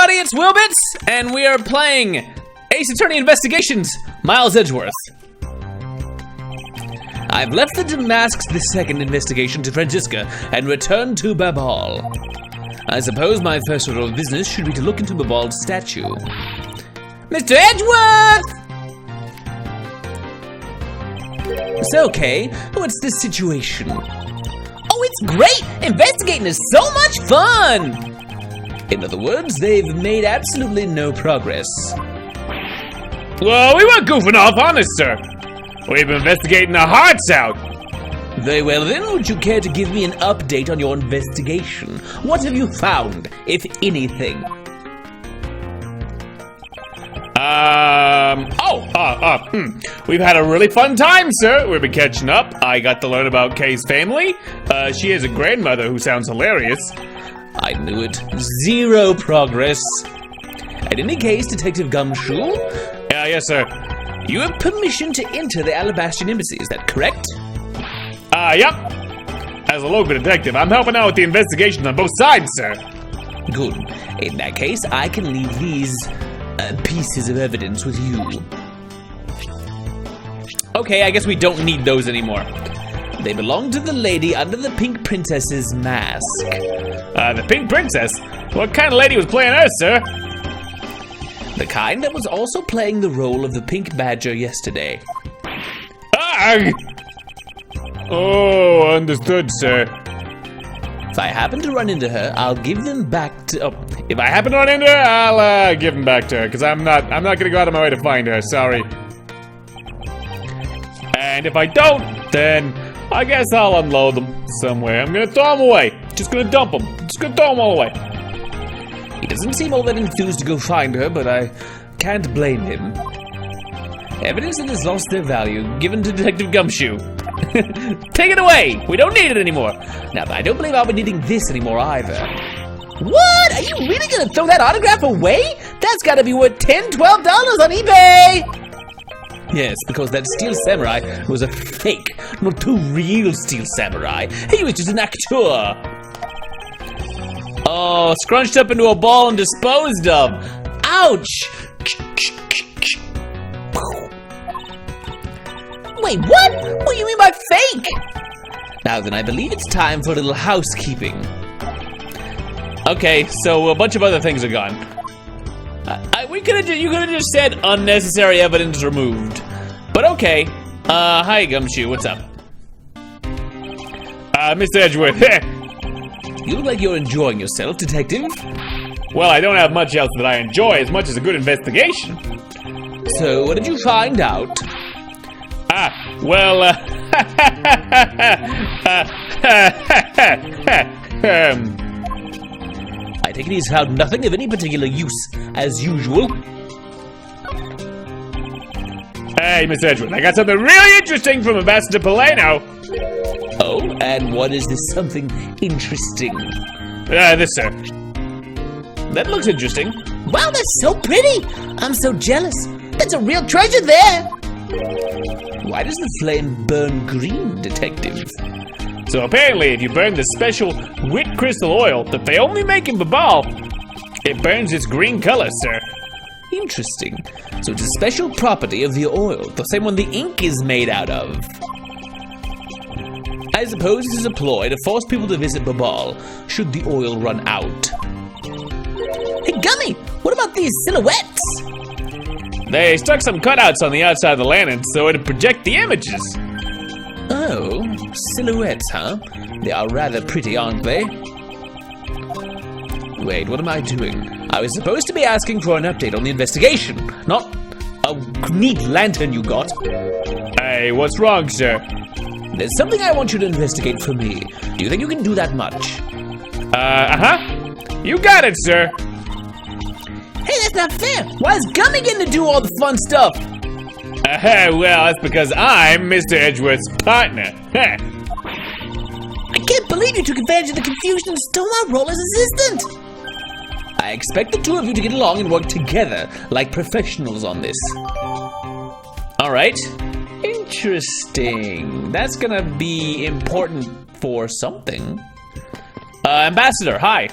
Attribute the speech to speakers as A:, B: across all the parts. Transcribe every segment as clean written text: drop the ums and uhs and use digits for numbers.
A: everybody, it's Wilbits, and we are playing Ace Attorney Investigations, Miles Edgeworth. I've left the Damascus II investigation to Francisca and returned to Babal. I suppose my first order of business should be to look into Babal's statue. Mr. Edgeworth! So, Kay, what's the situation? Oh, it's great! Investigating is so much fun! In other words, they've made absolutely no progress.
B: Well, we weren't goofing off, honest, sir. We've been investigating our hearts out.
A: Very well then, would you care to give me an update on your investigation? What have you found, if anything?
B: We've had a really fun time, sir. We've been catching up. I got to learn about Kay's family. She has a grandmother who sounds hilarious.
A: I knew it. Zero progress. In any case, Detective Gumshoe?
B: Yes, sir.
A: You have permission to enter the Ahlabastian embassy, is that correct?
B: Yep. As a local detective, I'm helping out with the investigation on both sides, sir.
A: Good. In that case, I can leave these pieces of evidence with you. Okay, I guess we don't need those anymore. They belong to the lady under the Pink Princess's mask.
B: The Pink Princess? What kind of lady was playing her, sir?
A: The kind that was also playing the role of the Pink Badger yesterday.
B: Oh, understood, sir.
A: If I happen to run into her, I'll give them back to...
B: If I happen to run into her, I'll give them back to her, because I'm not gonna go out of my way to find her, sorry. And if I don't, then I guess I'll unload them somewhere. I'm gonna throw them away. Just gonna dump them. Just gonna throw them all away.
A: He doesn't seem all that enthused to go find her, but I can't blame him. Evidence that has lost their value, given to Detective Gumshoe. Take it away! We don't need it anymore. Now, I don't believe I'll be needing this anymore either. What? Are you really gonna throw that autograph away? That's gotta be worth $10, $12 on eBay! Yes, because that Steel Samurai was a fake, not the real Steel Samurai. He was just an actor. Oh, scrunched up into a ball and disposed of. Ouch! Wait, what? What do you mean by fake? Now then, I believe it's time for a little housekeeping. Okay, so a bunch of other things are gone. You could have just said unnecessary evidence removed. But okay. Hi, Gumshoe, what's up?
B: Mr. Edgeworth.
A: You look like you're enjoying yourself, detective.
B: Well, I don't have much else that I enjoy as much as a good investigation.
A: So, what did you find out? I take it he's found nothing of any particular use, as usual.
B: Hey, Miss Edgeworth, I got something really interesting from Ambassador Palais now.
A: Oh, and what is this something interesting?
B: This, sir.
A: That looks interesting. Wow, that's so pretty! I'm so jealous. That's a real treasure there! Why does the flame burn green, detective?
B: So apparently, if you burn the special wit crystal oil that they only make in Babal, it burns its green color, sir.
A: Interesting. So it's a special property of the oil, the same one the ink is made out of. I suppose this is a ploy to force people to visit Babal, should the oil run out. Hey, Gummy! What about these silhouettes?
B: They stuck some cutouts on the outside of the lantern so it'd project the images.
A: Oh, silhouettes, huh? They are rather pretty, aren't they? Wait, what am I doing? I was supposed to be asking for an update on the investigation, not a neat lantern you got.
B: Hey, what's wrong, sir?
A: There's something I want you to investigate for me. Do you think you can do that much?
B: You got it, sir.
A: Hey, that's not fair. Why is Gummy getting to do all the fun stuff?
B: Well, that's because I'm Mr. Edgeworth's partner.
A: I can't believe you took advantage of the confusion and stole my role as assistant. I expect the two of you to get along and work together like professionals on this. All right. Interesting. That's gonna be important for something.
B: Ambassador, hi.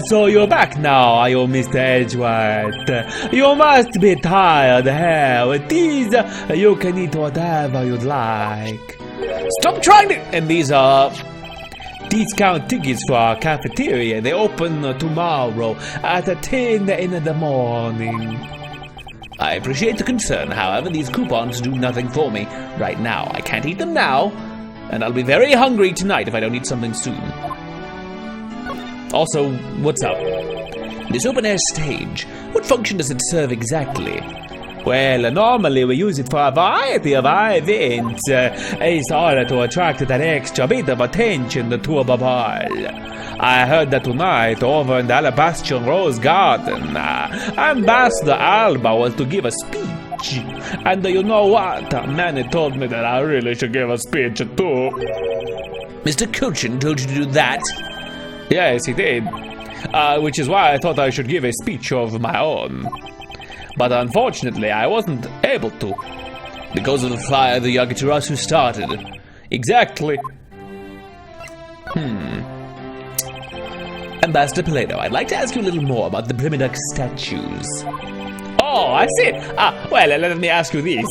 A: So you're back now, are you, Mr. Edgeworth? You must be tired here. With these, you can eat whatever you'd like.
B: Stop trying to...
A: And these are discount tickets for our cafeteria. They open tomorrow at 10 in the morning. I appreciate the concern, however, these coupons do nothing for me right now. I can't eat them now, and I'll be very hungry tonight if I don't eat something soon. Also, what's up? This open-air stage, what function does it serve exactly? Well, normally we use it for a variety of events. It's order to attract that extra bit of attention to the ball. I heard that tonight over in the Ahlabastian Rose Garden, Ambassador Alba was to give a speech. And you know what? Manny told me that I really should give a speech too. Mr. Cochin told you to do that? Yes, he did. Which is why I thought I should give a speech of my own. But unfortunately, I wasn't able to. Because of the fire the Yatagarasu started. Exactly. Ambassador Palais, I'd like to ask you a little more about the Primaduck statues. Oh, I see. Well, let me ask you this.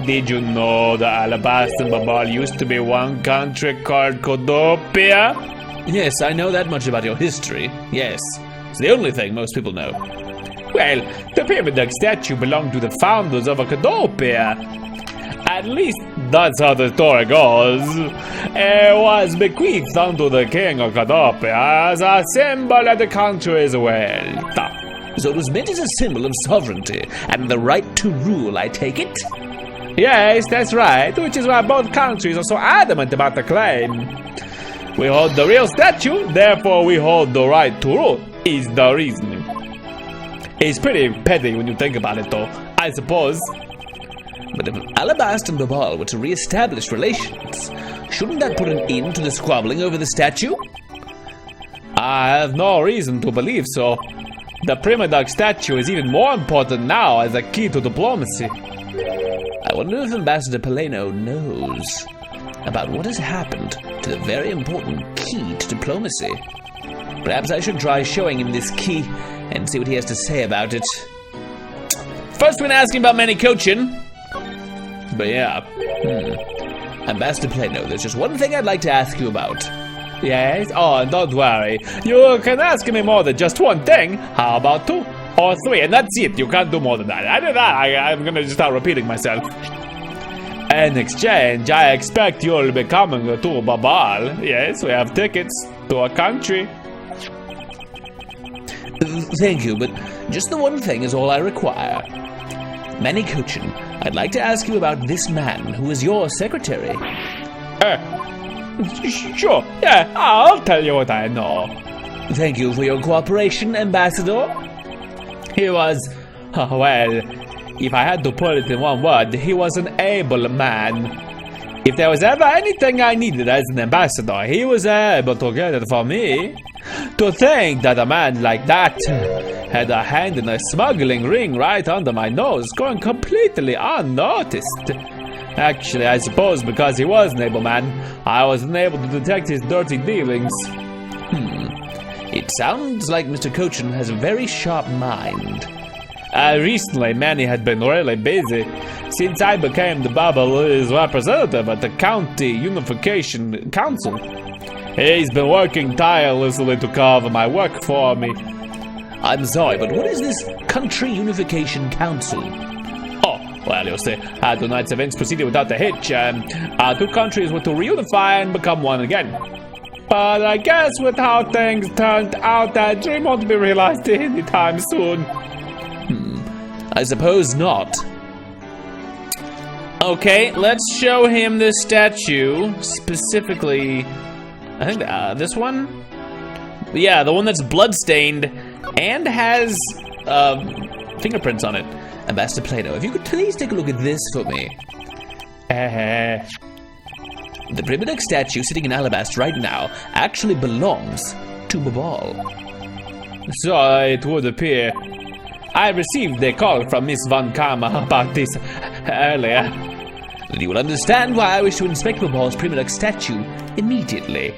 A: Did you know the Ahlabastian ball used to be one country called Codopia? Yes, I know that much about your history. Yes, it's the only thing most people know. Well, the Primaduck statue belonged to the founders of Codopia. At least that's how the story goes. It was bequeathed unto the king of Codopia as a symbol of the country's wealth. So it was meant as a symbol of sovereignty and the right to rule, I take it? Yes, that's right, which is why both countries are so adamant about the claim. We hold the real statue, therefore we hold the right to rule, is the reasoning. It's pretty petty when you think about it, though, I suppose. But if Ahlabastian and Babal were to re-establish relations, shouldn't that put an end to the squabbling over the statue? I have no reason to believe so. The Primaduck statue is even more important now as a key to diplomacy. I wonder if Ambassador Paleno knows about what has happened to the very important key to diplomacy. Perhaps I should try showing him this key and see what he has to say about it. First, we're gonna ask him about Manny Cochin. But yeah, Ambassador Paleno, there's just one thing I'd like to ask you about. Yes? Oh, don't worry. You can ask me more than just one thing. How about 2 or 3? And that's it. You can't do more than that. I did that. I'm gonna just start repeating myself. In exchange, I expect you'll be coming to Babal. Yes, we have tickets to a country. Thank you, but just the one thing is all I require. Manny Cochin, I'd like to ask you about this man who is your secretary. Sure, yeah, I'll tell you what I know. Thank you for your cooperation, Ambassador. He was, well, if I had to put it in one word, he was an able man. If there was ever anything I needed as an ambassador, he was able to get it for me. To think that a man like that had a hand in a smuggling ring right under my nose, going completely unnoticed. Actually, I suppose because he was an able man, I wasn't able to detect his dirty dealings. It sounds like Mr. Cochin has a very sharp mind. Recently, Manny had been really busy. Since I became the Babyl's representative at the County Unification Council, he's been working tirelessly to cover my work for me. I'm sorry, but what is this Country Unification Council? Well, you'll see, tonight's events proceeded without a hitch. Our 2 countries were to reunify and become one again. But I guess with how things turned out, that dream won't be realized anytime soon. I suppose not. Okay, let's show him this statue. Specifically, I think this one? Yeah, the one that's bloodstained and has fingerprints on it. Ambassador Paleno, if you could please take a look at this for me. The Primaduck statue sitting in Ahlabast right now actually belongs to Babal. So it would appear. I received a call from Miss Von Karma about this earlier. You will understand why I wish to inspect Babal's Primaduck statue immediately.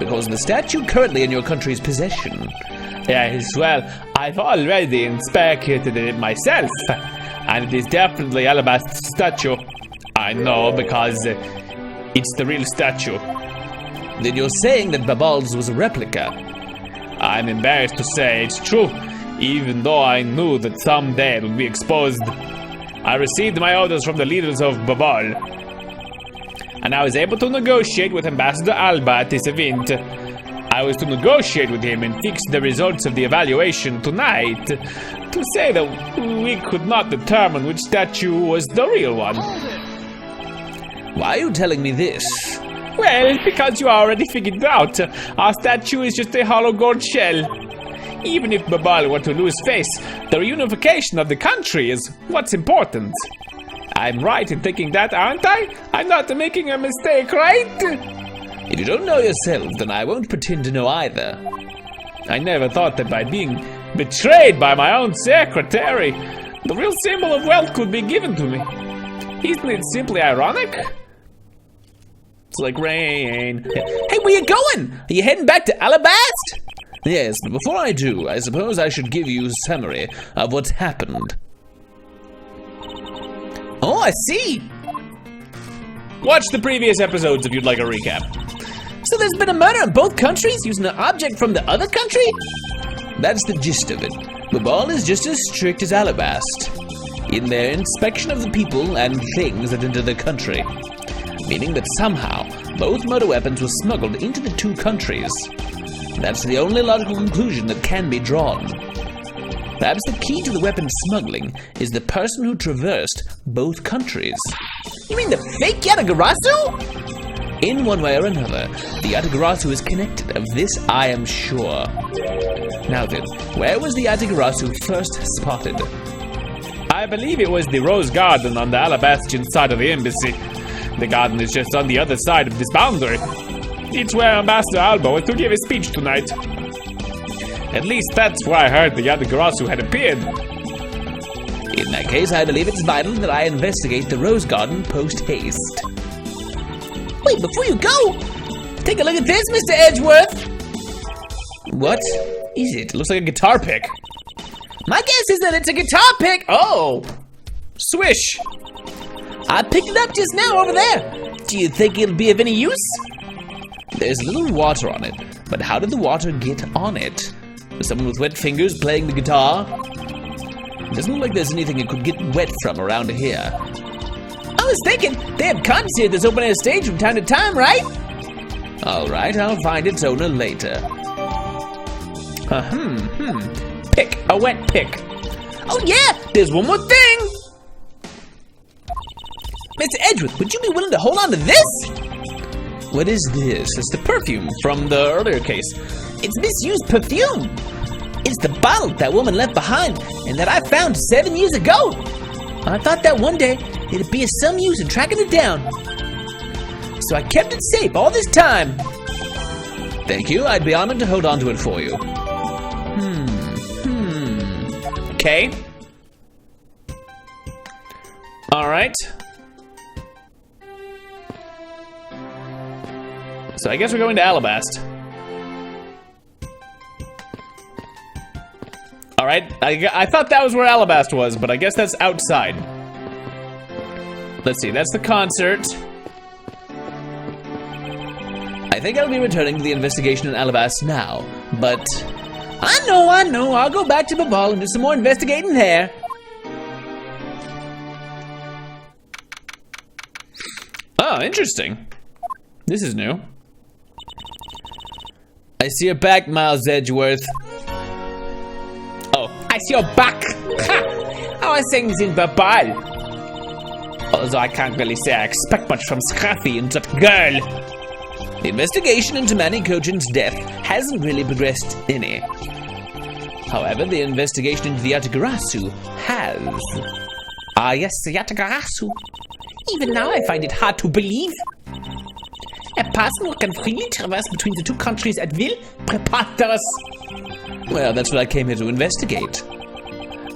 A: because the statue currently in your country's possession.
B: Yes, well, I've already inspected it myself, and it is definitely Ahlabastian's statue. I know because it's the real statue.
A: Then you're saying that Babal's was a replica?
B: I'm embarrassed to say it's true, even though I knew that someday it would be exposed. I received my orders from the leaders of Babal, and I was able to negotiate with Ambassador Alba at this event. I was to negotiate with him and fix the results of the evaluation tonight, to say that we could not determine which statue was the real one.
A: Why are you telling me this?
B: Well, because you already figured it out. Our statue is just a hollow gold shell. Even if Babal were to lose face, the reunification of the country is what's important. I'm right in thinking that, aren't I? I'm not making a mistake, right?
A: If you don't know yourself, then I won't pretend to know either.
B: I never thought that by being betrayed by my own secretary, the real symbol of wealth could be given to me. Isn't it simply ironic?
A: It's like rain. Hey, where you going? Are you heading back to Ahlabast? Yes, but before I do, I suppose I should give you a summary of what's happened. Oh, I see.
B: Watch the previous episodes if you'd like a recap.
A: So there's been a murder in both countries using an object from the other country? That's the gist of it. Babal is just as strict as Ahlabast in their inspection of the people and things that enter the country, meaning that somehow both murder weapons were smuggled into the two countries. That's the only logical conclusion that can be drawn. Perhaps the key to the weapon smuggling is the person who traversed both countries.
C: You mean the fake Yatagarasu?
A: In one way or another, the Yatagarasu is connected. Of this I am sure. Now then, where was the Yatagarasu first spotted?
B: I believe it was the Rose Garden on the Ahlabastian side of the embassy. The garden is just on the other side of this boundary. It's where Ambassador Alba was to give his speech tonight. At least that's where I heard the Yatagarasu had appeared.
A: In that case, I believe it's vital that I investigate the Rose Garden post-haste.
C: Wait, before you go, take a look at this, Mr. Edgeworth.
A: What is it? It looks like a guitar pick.
C: My guess is that it's a guitar pick.
A: Oh, swish.
C: I picked it up just now over there. Do you think it'll be of any use?
A: There's a little water on it, but how did the water get on it? Was someone with wet fingers playing the guitar? It doesn't look like there's anything it could get wet from around here.
C: I was thinking, they have concerts at this open air stage from time to time, right?
A: Alright, I'll find its owner later.
B: Pick, a wet pick.
C: Oh yeah, there's one more thing. Mr. Edgeworth, would you be willing to hold on to this?
A: What is this? It's the perfume from the earlier case.
C: It's misused perfume. It's the bottle that woman left behind and that I found 7 years ago. I thought that one day it'd be of some use in tracking it down. So I kept it safe all this time.
A: Thank you. I'd be honored to hold on to it for you.
B: Okay. Alright. So I guess we're going to Ahlabast. Alright, I thought that was where Ahlabast was, but I guess that's outside. Let's see, that's the concert.
A: I think I'll be returning to the investigation in Ahlabast now, but...
C: I know, I'll go back to Babal and do some more investigating there.
B: Oh, interesting. This is new.
A: I see your back, Miles Edgeworth.
B: Oh, I see your back. Ha! How are things in Babal? Although I can't really say I expect much from Scruffy and that girl.
A: The investigation into Manny Kojin's death hasn't really progressed any. However, the investigation into the Yatagarasu has.
C: Ah yes, the Yatagarasu. Even now I find it hard to believe. A person who can freely traverse between the two countries at will? Preposterous.
A: Well, that's what I came here to investigate.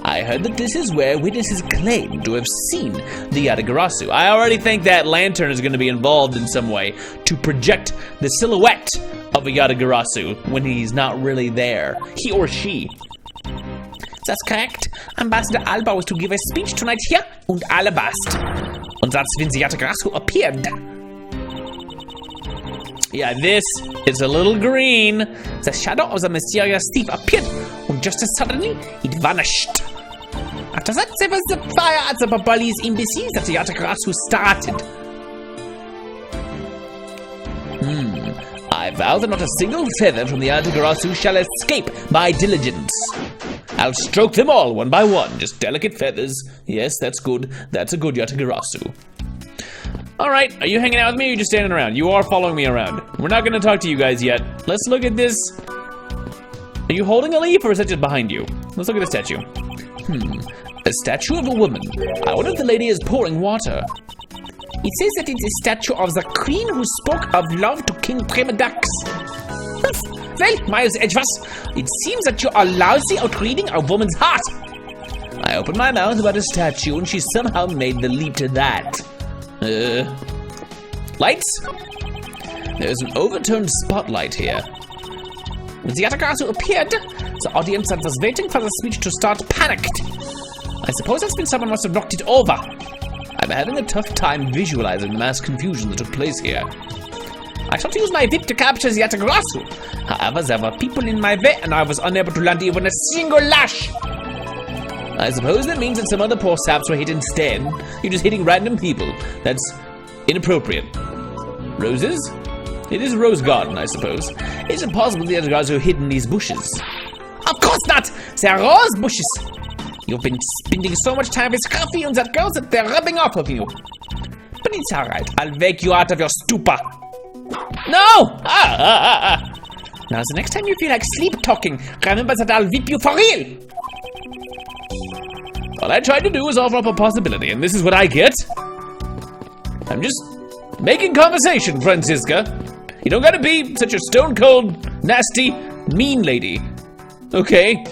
A: I heard that this is where witnesses claim to have seen the Yatagarasu.
B: I already think that lantern is going to be involved in some way to project the silhouette
A: of a Yatagarasu when he's not really there. He or she.
C: That's correct. Ambassador Alba was to give a speech tonight here und Ahlabastian. Und that's when the Yatagarasu appeared.
A: Yeah, this is a little green.
C: The shadow of the mysterious thief appeared, and just as suddenly, it vanished. After that, there was the fire at the Palais embassy that the Yatagarasu started.
A: I vow that not a single feather from the Yatagarasu shall escape my diligence. I'll stroke them all one by one, just delicate feathers. Yes, that's good. That's a good Yatagarasu. Alright, are you hanging out with me or are you just standing around? You are following me around. We're not gonna talk to you guys yet. Let's look at this. Are you holding a leaf or is that just behind you? Let's look at the statue. A statue of a woman. I wonder if the lady is pouring water.
C: It says that it's a statue of the queen who spoke of love to King Primadux. Well, Miles Edgewas, it seems that you are lousy at reading a woman's heart.
A: I opened my mouth about a statue and she somehow made the leap to that. Lights? There's an overturned spotlight here.
C: When the Yatagarasu appeared, the audience that was waiting for the speech to start panicked. I suppose that's when someone must have knocked it over.
A: I'm having a tough time visualizing the mass confusion that took place here.
C: I tried to use my whip to capture the Yatagarasu. However, there were people in my way and I was unable to land even a single lash.
A: I suppose that means that some other poor saps were hit instead. You're just hitting random people. That's inappropriate. Roses? It is a rose garden, I suppose. Is it possible the Yatagarasu hid in these bushes?
C: Of course not! They're rose bushes. You've been spending so much time with Coffee and that girl that they're rubbing off of you. But it's alright. I'll wake you out of your stupor. No! Now, the next time you feel like sleep talking, remember that I'll whip you for real.
A: All I tried to do was offer up a possibility, and this is what I get. I'm just making conversation, Francisca. You don't gotta be such a stone-cold, nasty, mean lady. Okay.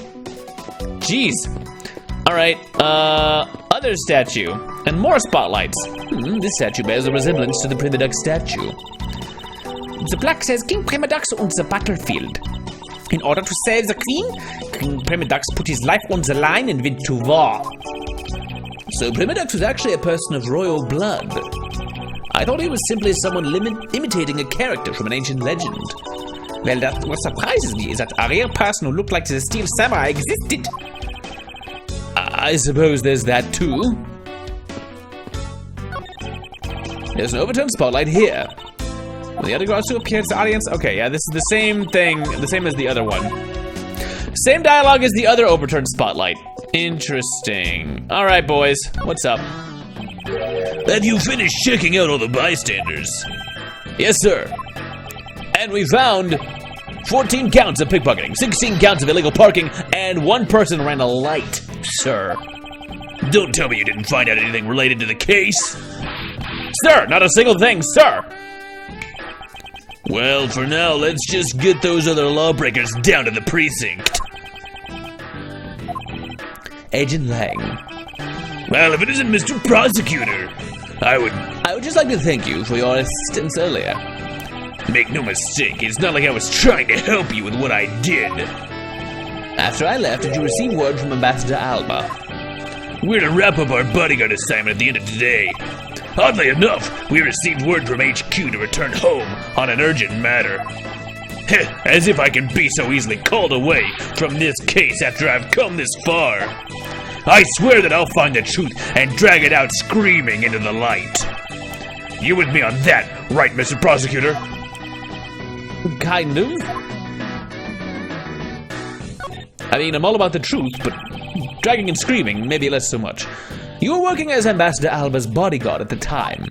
A: Jeez. Alright, other statue. And more spotlights. This statue bears a resemblance to the Primadux statue.
C: The plaque says King Primadux on the battlefield. In order to save the queen, King Primadux put his life on the line and went to war.
A: So Primadux was actually a person of royal blood. I thought he was simply someone imitating a character from an ancient legend.
C: Well, what surprises me is that a real person who looked like the Steel Samurai existed.
A: I suppose there's that too. There's an overturned spotlight here. When the Yatagarasu appears to the audience. Okay, yeah, this is the same thing, the same as the other one. Same dialogue as the other overturned spotlight. Interesting. All right, boys, what's up?
B: Have you finished checking out all the bystanders?
A: Yes, sir. And we found 14 counts of pickpocketing, 16 counts of illegal parking, and one person ran a light, sir.
B: Don't tell me you didn't find out anything related to the case.
A: Sir, not a single thing, sir.
B: Well, for now, let's just get those other lawbreakers down to the precinct.
A: Agent Lang.
B: Well, if it isn't Mr. Prosecutor, I would
A: just like to thank you for your assistance earlier.
B: Make no mistake, it's not like I was trying to help you with what I did.
A: After I left, did you receive word from Ambassador Alba?
B: We're to wrap up our bodyguard assignment at the end of today. Oddly enough, we received word from HQ to return home on an urgent matter. Heh, as if I can be so easily called away from this case after I've come this far. I swear that I'll find the truth and drag it out screaming into the light. You with me on that, right, Mr. Prosecutor?
A: Kind of. I mean, I'm all about the truth, but dragging and screaming, maybe less so much. You were working as Ambassador Alba's bodyguard at the time.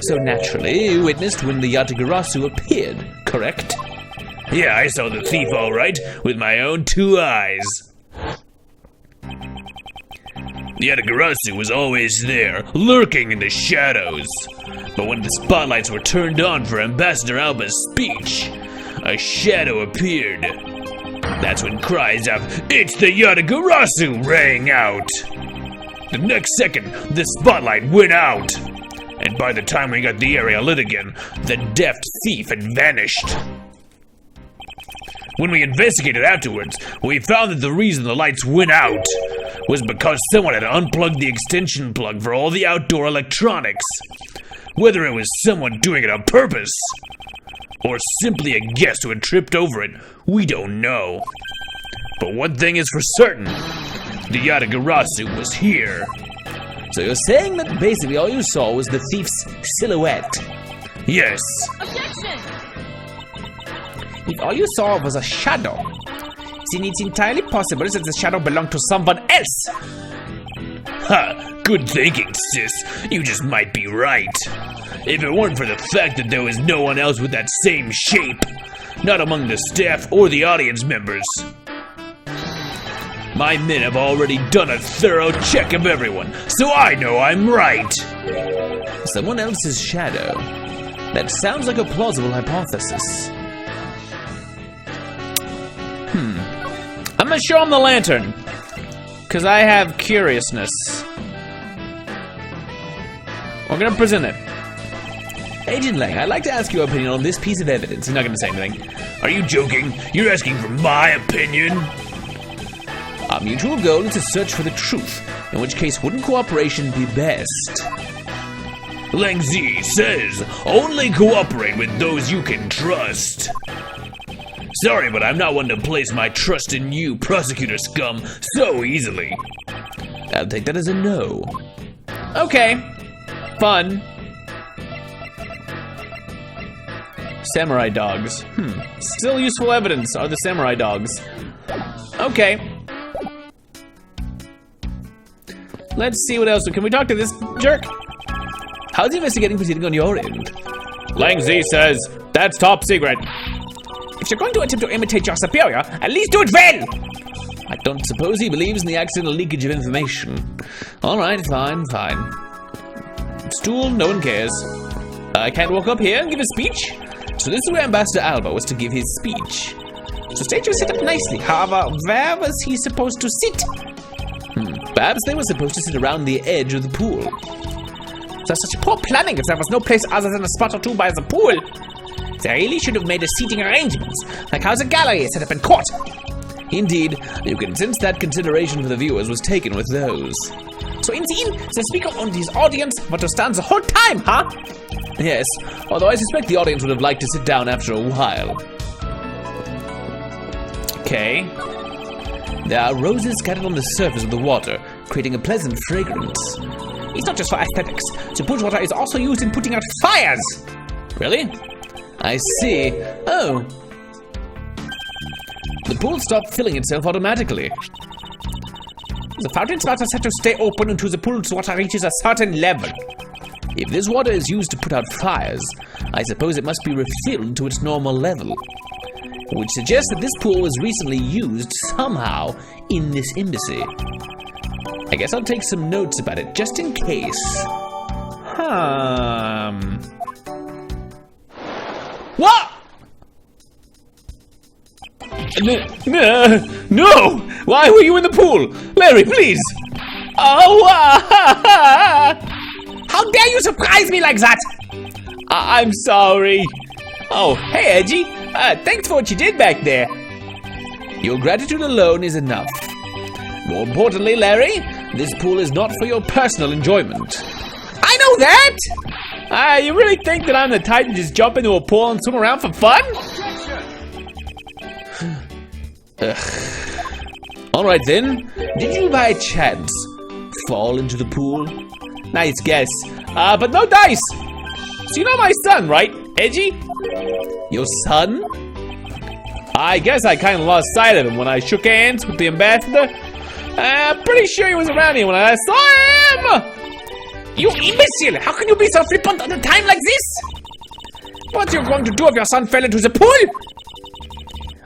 A: So naturally, you witnessed when the Yatagarasu appeared, correct?
B: Yeah, I saw the thief all right, with my own 2 eyes. The Yatagarasu was always there, lurking in the shadows. But when the spotlights were turned on for Ambassador Alba's speech, a shadow appeared. That's when cries of, "It's the Yatagarasu!" rang out. The next second, the spotlight went out. And by the time we got the area lit again, the deft thief had vanished. When we investigated afterwards, we found that the reason the lights went out was because someone had unplugged the extension plug for all the outdoor electronics. Whether it was someone doing it on purpose, or simply a guest who had tripped over it, we don't know. But one thing is for certain, the Yatagarasu was here.
C: So you're saying that basically all you saw was the thief's silhouette?
B: Yes.
D: Objection!
C: If all you saw was a shadow, then it's entirely possible that the shadow belonged to someone else.
B: Ha! Good thinking, sis. You just might be right. If it weren't for the fact that there was no one else with that same shape, not among the staff or the audience members. My men have already done a thorough check of everyone, so I know I'm right.
C: Someone else's shadow. That sounds like a plausible hypothesis.
A: I'm gonna show him the lantern. Because I have curiousness. We're gonna present it.
C: Agent Lang, I'd like to ask your opinion on this piece of evidence.
A: He's not gonna say anything.
B: Are you joking? You're asking for my opinion?
C: Our mutual goal is to search for the truth, in which case wouldn't cooperation be best?
B: Lang Zi says, only cooperate with those you can trust. Sorry, but I'm not one to place my trust in you, prosecutor scum, so easily.
C: I'll take that as a no.
A: Okay. Fun. Samurai dogs. Still useful evidence are the samurai dogs. Okay. Let's see what else. Can we talk to this jerk?
C: How's the investigating proceeding on your end?
A: Lang Zi says, that's top secret.
C: If you're going to attempt to imitate your superior, at least do it well! I don't suppose he believes in the accidental leakage of information. Alright, fine. Stool, no one cares. I can't walk up here and give a speech? So this is where Ambassador Alba was to give his speech. So statues set up nicely, however, where was he supposed to sit? Perhaps they were supposed to sit around the edge of the pool. That's such poor planning if there was no place other than a spot or two by the pool. They really should have made a seating arrangements, like how the gallery is set up in court. Indeed, you can sense that consideration for the viewers was taken with those. So in the end, the speaker owned his audience, but to stand the whole time, huh? Yes, although I suspect the audience would have liked to sit down after a while.
A: Okay.
C: There are roses scattered on the surface of the water, creating a pleasant fragrance. It's not just for aesthetics. The pool water is also used in putting out fires.
A: Really?
C: I see. Oh. The pool stopped filling itself automatically. The fountain spout are set to stay open until the pool's water reaches a certain level. If this water is used to put out fires, I suppose it must be refilled to its normal level. Which suggests that this pool was recently used somehow in this embassy. I guess I'll take some notes about it just in case.
A: What? No! Why were you in the pool? Larry, please! Oh!
C: How dare you surprise me like that?
A: I'm sorry.
C: Oh, hey, Edgy. Thanks for what you did back there. Your gratitude alone is enough. More importantly, Larry, this pool is not for your personal enjoyment. I know that!
A: You really think that I'm the type to just jump into a pool and swim around for fun?
C: Alright then, did you by chance fall into the pool?
A: Nice guess. But no dice! So you know my son, right, Edgy?
C: Your son?
A: I guess I kind of lost sight of him when I shook hands with the ambassador. I'm pretty sure he was around here when I saw him!
C: You imbecile! How can you be so flippant at a time like this? What are you going to do if your son fell into the pool?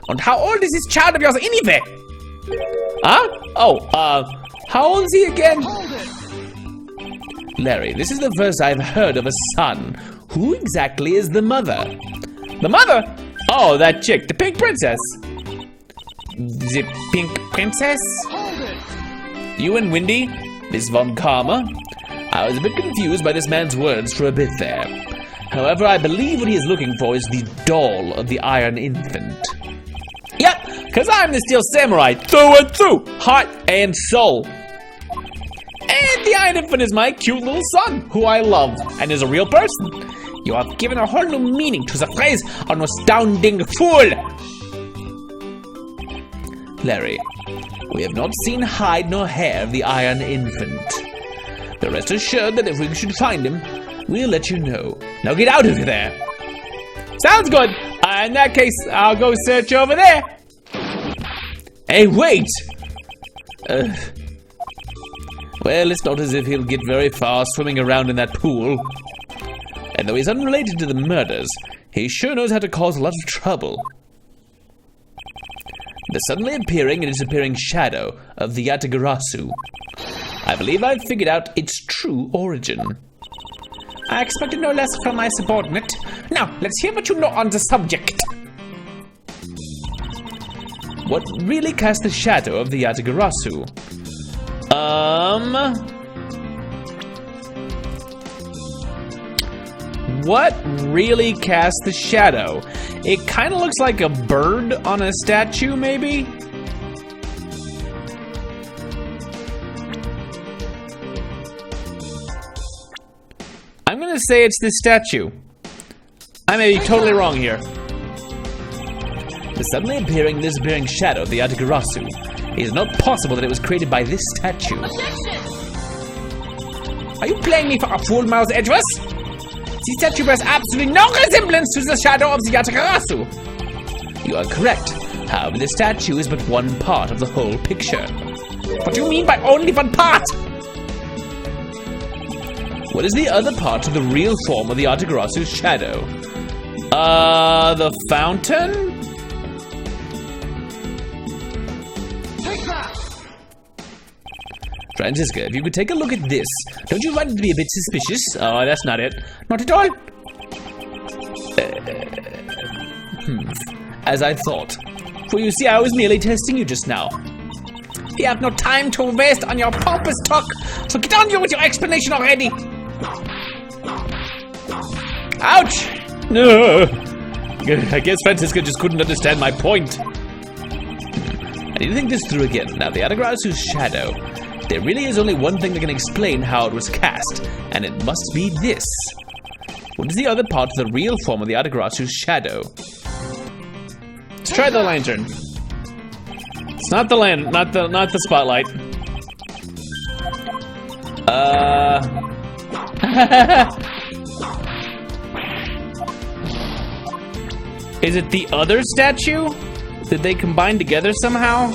C: And how old is this child of yours anyway?
A: Huh? Oh, how old is he again?
C: Larry, this is the first I've heard of a son. Who exactly is the mother?
A: The mother? Oh, that chick, the pink princess.
C: The pink princess?
A: You and Wendy?
C: Miss Von Karma? I was a bit confused by this man's words for a bit there. However, I believe what he is looking for is the doll of the Iron Infant.
A: Yeah, Because I'm the Steel Samurai, through and through, heart and soul. And the Iron Infant is my cute little son, who I love, and is a real person. You have given a whole new meaning to the phrase, an astounding fool. Larry, we have not seen hide nor hair of the Iron Infant. But rest assured that if we should find him, we'll let you know. Now get out of there. Sounds good. In that case, I'll go search over there. Hey, wait! Well, it's not as if he'll get very far swimming around in that pool. And though he's unrelated to the murders, he sure knows how to cause a lot of trouble. The suddenly appearing and disappearing shadow of the Yatagarasu. I believe I've figured out its true origin. I expected no less from my subordinate. Now, let's hear what you know on the subject. What really cast the shadow of the Yatagarasu? What really cast the shadow? It kind of looks like a bird on a statue, maybe? I'm gonna say it's this statue. I may be totally wrong here. The suddenly appearing and disappearing shadow of the Yatagarasu. It is not possible that it was created by this statue. Are you playing me for a fool, Miles Edgeworth? The statue bears absolutely no resemblance to the shadow of the Yatagarasu. You are correct. However, the statue is but one part of the whole picture. What do you mean by only one part? What is the other part of the real form of the Yatagarasu's shadow? The fountain? Francisca, if you could take a look at this, don't you find it to be a bit suspicious? Oh, that's not it. Not at all. As I thought. For you see, I was merely testing you just now. We have no time to waste on your pompous talk, so get on with your explanation already. Ouch! No. I guess Francisca just couldn't understand my point. I need to think this through again. Now, the Yatagarasu's shadow. There really is only one thing that can explain how it was cast, and it must be this. What is the other part of the real form of the Yatagarasu's shadow? Let's try the lantern. It's not the not the spotlight. Is it the other statue? Did they combine together somehow?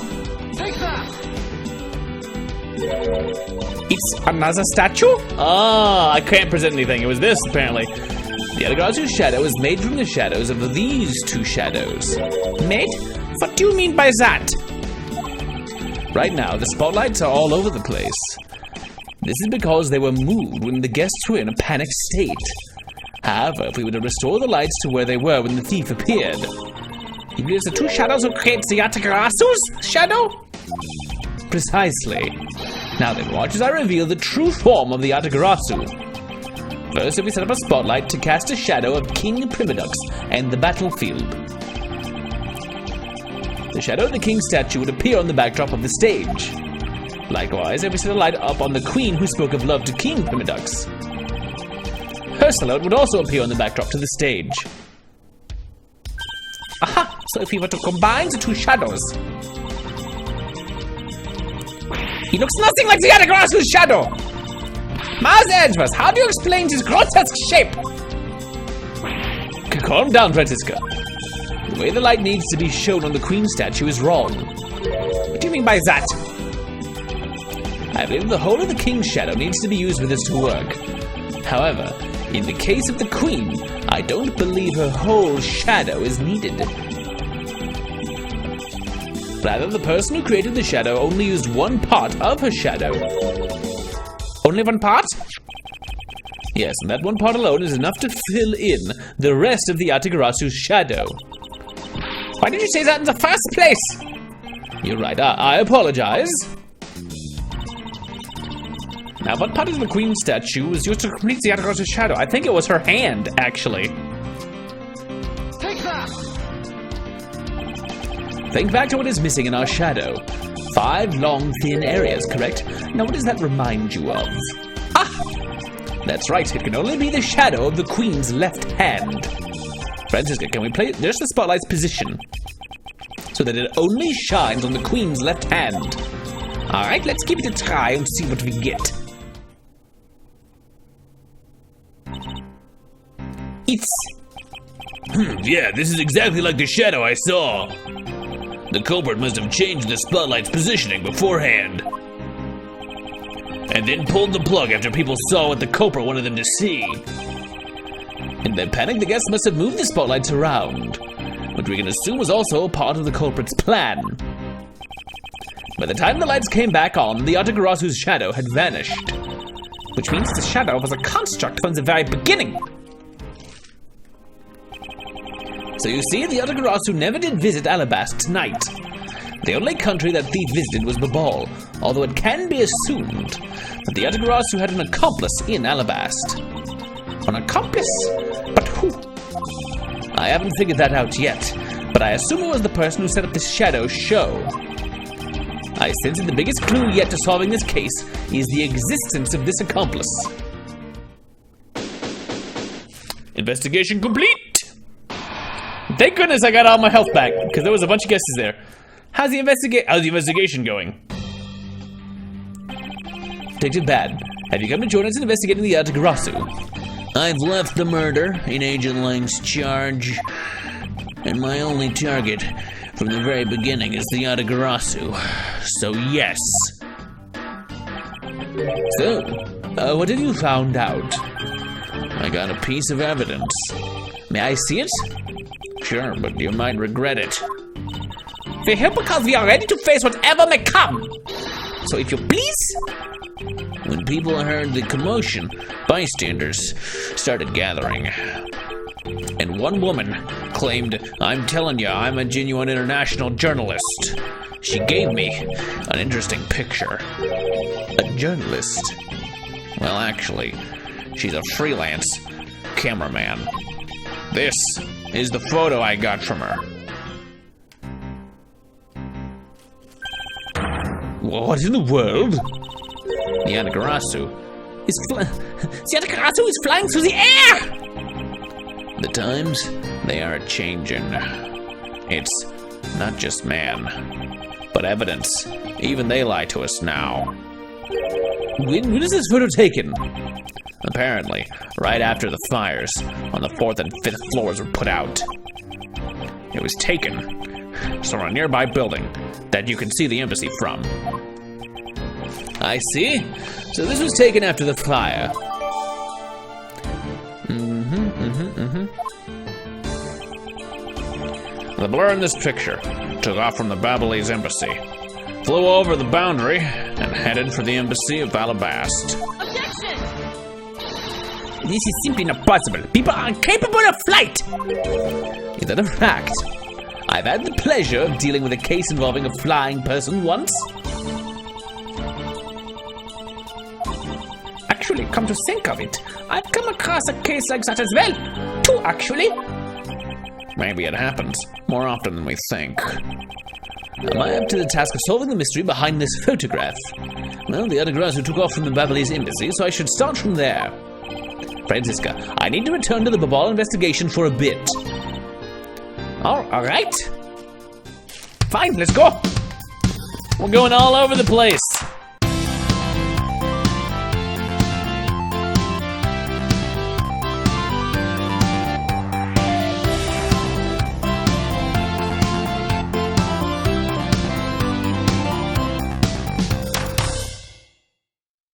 A: It's another statue? Ah, I can't present anything. It was this, apparently. The Yatagarasu's shadow is made from the shadows of these two shadows. Made? What do you mean by that? Right now, the spotlights are all over the place. This is because they were moved when the guests were in a panicked state. However, if we were to restore the lights to where they were when the thief appeared, it is the two shadows who create the Yatagarasu's shadow? Precisely. Now then, watch as I reveal the true form of the Yatagarasu. First, if we set up a spotlight to cast a shadow of King Primadux and the battlefield. The shadow of the king statue would appear on the backdrop of the stage. Likewise, if we set a light up on the queen who spoke of love to King Primadux, her silhouette would also appear on the backdrop to the stage. Aha! So if we were to combine the two shadows, he looks nothing like the Yatagarasu's shadow! Miles Edgeworth, how do you explain his grotesque shape? Calm down, Francisca. The way the light needs to be shown on the queen statue is wrong. What do you mean by that? I believe the whole of the king's shadow needs to be used for this to work. However, in the case of the queen, I don't believe her whole shadow is needed. Rather, the person who created the shadow only used one part of her shadow. Only one part? Yes, and that one part alone is enough to fill in the rest of the Yatagarasu's shadow. Why did you say that in the first place? You're right, I apologize. Now, what part of the queen statue was used to complete the Yatagarasu's shadow? I think it was her hand, actually.
D: Take that!
A: Think back to what is missing in our shadow. 5 long, thin areas, correct? Now what does that remind you of? Ah! That's right, it can only be the shadow of the Queen's left hand. Francisca, can we adjust the spotlight's position so that it only shines on the Queen's left hand? Alright, let's give it a try and see what we get. It's...
B: Yeah, this is exactly like the shadow I saw. The culprit must have changed the spotlight's positioning beforehand. And then pulled the plug after people saw what the culprit wanted them to see.
A: In their panic, the guests must have moved the spotlights around, which we can assume was also part of the culprit's plan. By the time the lights came back on, the Yatagarasu's shadow had vanished, which means the shadow was a construct from the very beginning. So you see, the Yatagarasu never did visit Ahlabast tonight. The only country that thief visited was Babal, although it can be assumed that the Yatagarasu had an accomplice in Ahlabast. An accomplice? But who? I haven't figured that out yet, but I assume it was the person who set up the shadow show. I sense that the biggest clue yet to solving this case is the existence of this accomplice.
B: Investigation complete!
A: Thank goodness I got all my health back, because there was a bunch of guesses there. How's the investigation going? Detective Bad, have you come to join us in investigating the Yatagarasu?
C: I've left the murder in Agent Lang's charge, and my only target from the very beginning is the Yatagarasu. So yes.
A: So, what have you found out?
C: I got a piece of evidence.
A: May I see it?
C: Sure, but you might regret it.
A: We're here because we are ready to face whatever may come. So if you please.
C: When people heard the commotion, bystanders started gathering. And one woman claimed, "I'm telling you, I'm a genuine international journalist." She gave me an interesting picture.
A: A journalist?
C: Well, actually, she's a freelance cameraman. This is the photo I got from her.
A: What in the world?
C: The Yatagarasu
A: the Yatagarasu is flying through the air!
C: The times, they are changing. It's not just man, but evidence. Even they lie to us now.
A: When is this photo taken?
C: Apparently, right after the fires on the 4th and 5th floors were put out. It was taken from a nearby building that you can see the embassy from.
A: I see. So this was taken after the fire.
C: The blur in this picture took off from the Palais embassy, flew over the boundary, and headed for the embassy of Ahlabast.
A: This is simply not possible. People are incapable of flight! Is that a fact? I've had the pleasure of dealing with a case involving a flying person once. Actually, come to think of it, I've come across a case like that as well. 2, actually.
C: Maybe it happens more often than we think.
A: Am I up to the task of solving the mystery behind this photograph? Well, the Yatagarasu took off from the Palais embassy, so I should start from there. Francisca, I need to return to the Babal investigation for a bit. All right. Fine, let's go.
B: We're going all over the place.